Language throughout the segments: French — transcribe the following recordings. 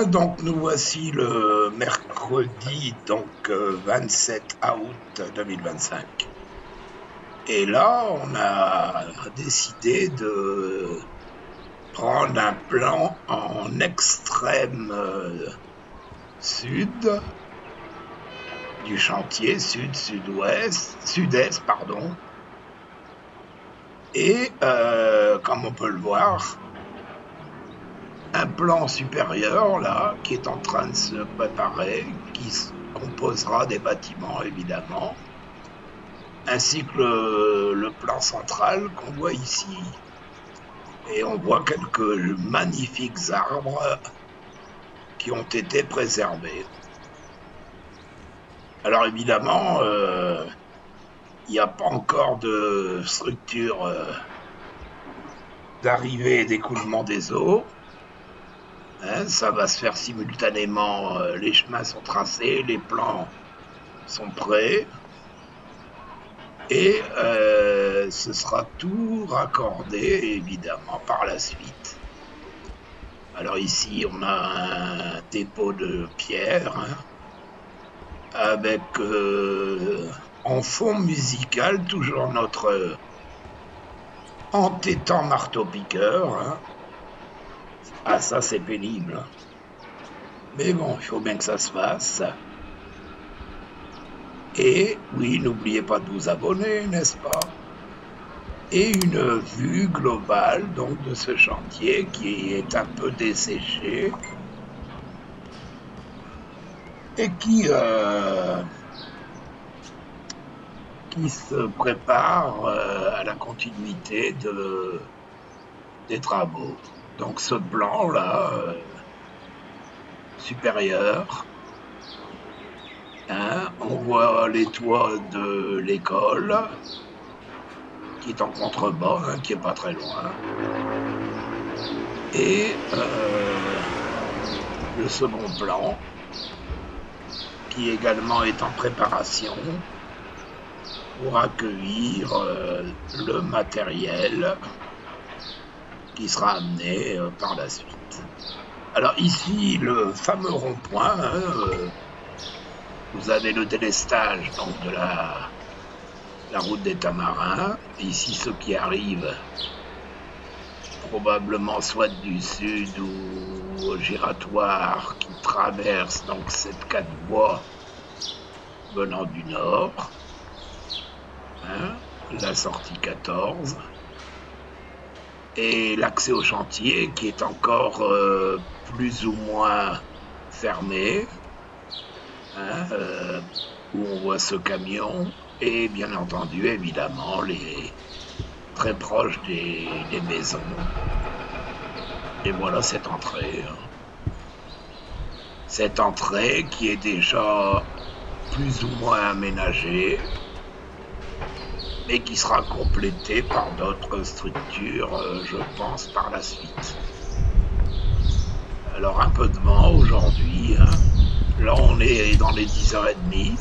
Donc nous voici le mercredi 27 août 2025. Et là, on a décidé de prendre un plan en extrême sud du chantier, sud-est, pardon. Et comme on peut le voir, un plan supérieur là qui est en train de se préparer, qui composera des bâtiments évidemment, ainsi que le plan central qu'on voit ici. Et on voit quelques magnifiques arbres qui ont été préservés. Alors évidemment, il n'y a pas encore de structure d'arrivée et d'écoulement des eaux. Ça va se faire simultanément, les chemins sont tracés, les plans sont prêts, et ce sera tout raccordé évidemment par la suite. Alors ici on a un dépôt de pierre avec en fond musical toujours notre entêtant marteau-piqueur. Ah, ça c'est pénible. Mais bon, il faut bien que ça se fasse. Et oui, n'oubliez pas de vous abonner, n'est-ce pas? Et une vue globale donc de ce chantier qui est un peu desséché et qui se prépare à la continuité des travaux. Donc ce plan là supérieur, on voit les toits de l'école qui est en contrebas, qui est pas très loin, et le second plan qui également est en préparation pour accueillir le matériel qui sera amené par la suite. Alors ici, le fameux rond-point, vous avez le délestage donc de la route des Tamarins. Ici, ceux qui arrivent probablement soit du sud ou au giratoire, qui traverse donc cette 4 voies venant du nord, la sortie 14, et l'accès au chantier qui est encore plus ou moins fermé, où on voit ce camion, et bien entendu évidemment très proche des maisons. Et voilà cette entrée. Cette entrée qui est déjà plus ou moins aménagée, mais qui sera complétée par d'autres structures, je pense, par la suite. Alors un peu de vent aujourd'hui. Là on est dans les 10h30.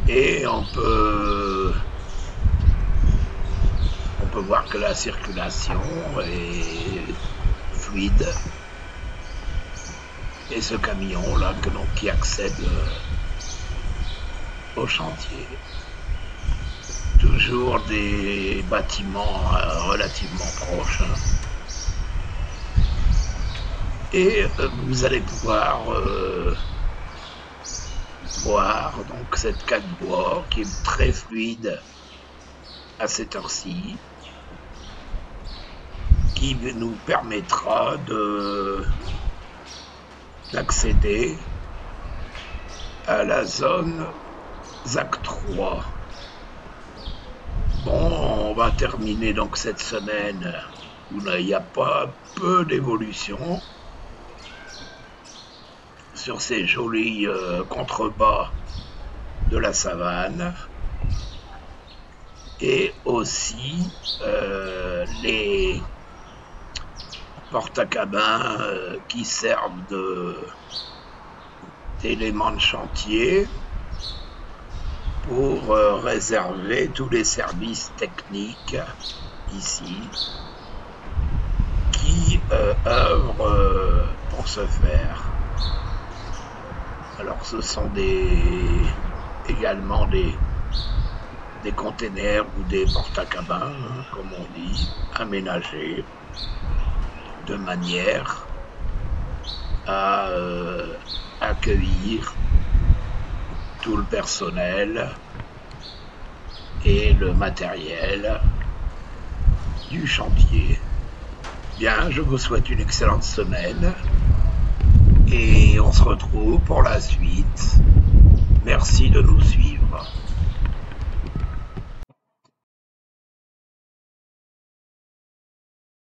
Et on peut voir que la circulation est fluide. Et ce camion là qui accède au chantier. Toujours des bâtiments relativement proches. Et vous allez pouvoir voir donc cette 4 voies qui est très fluide à cette heure-ci, qui nous permettra d'accéder à la zone ZAC 3. Bon, on va terminer donc cette semaine où il n'y a pas peu d'évolution sur ces jolis contrebas de la savane, et aussi les portes à cabins qui servent d'éléments de chantier pour réserver tous les services techniques ici qui œuvrent ce faire. Alors ce sont également des containers ou des porte-à-cabins, hein, comme on dit, aménagés de manière à accueillir tout le personnel et le matériel du chantier. Bien, je vous souhaite une excellente semaine et on se retrouve pour la suite. Merci de nous suivre.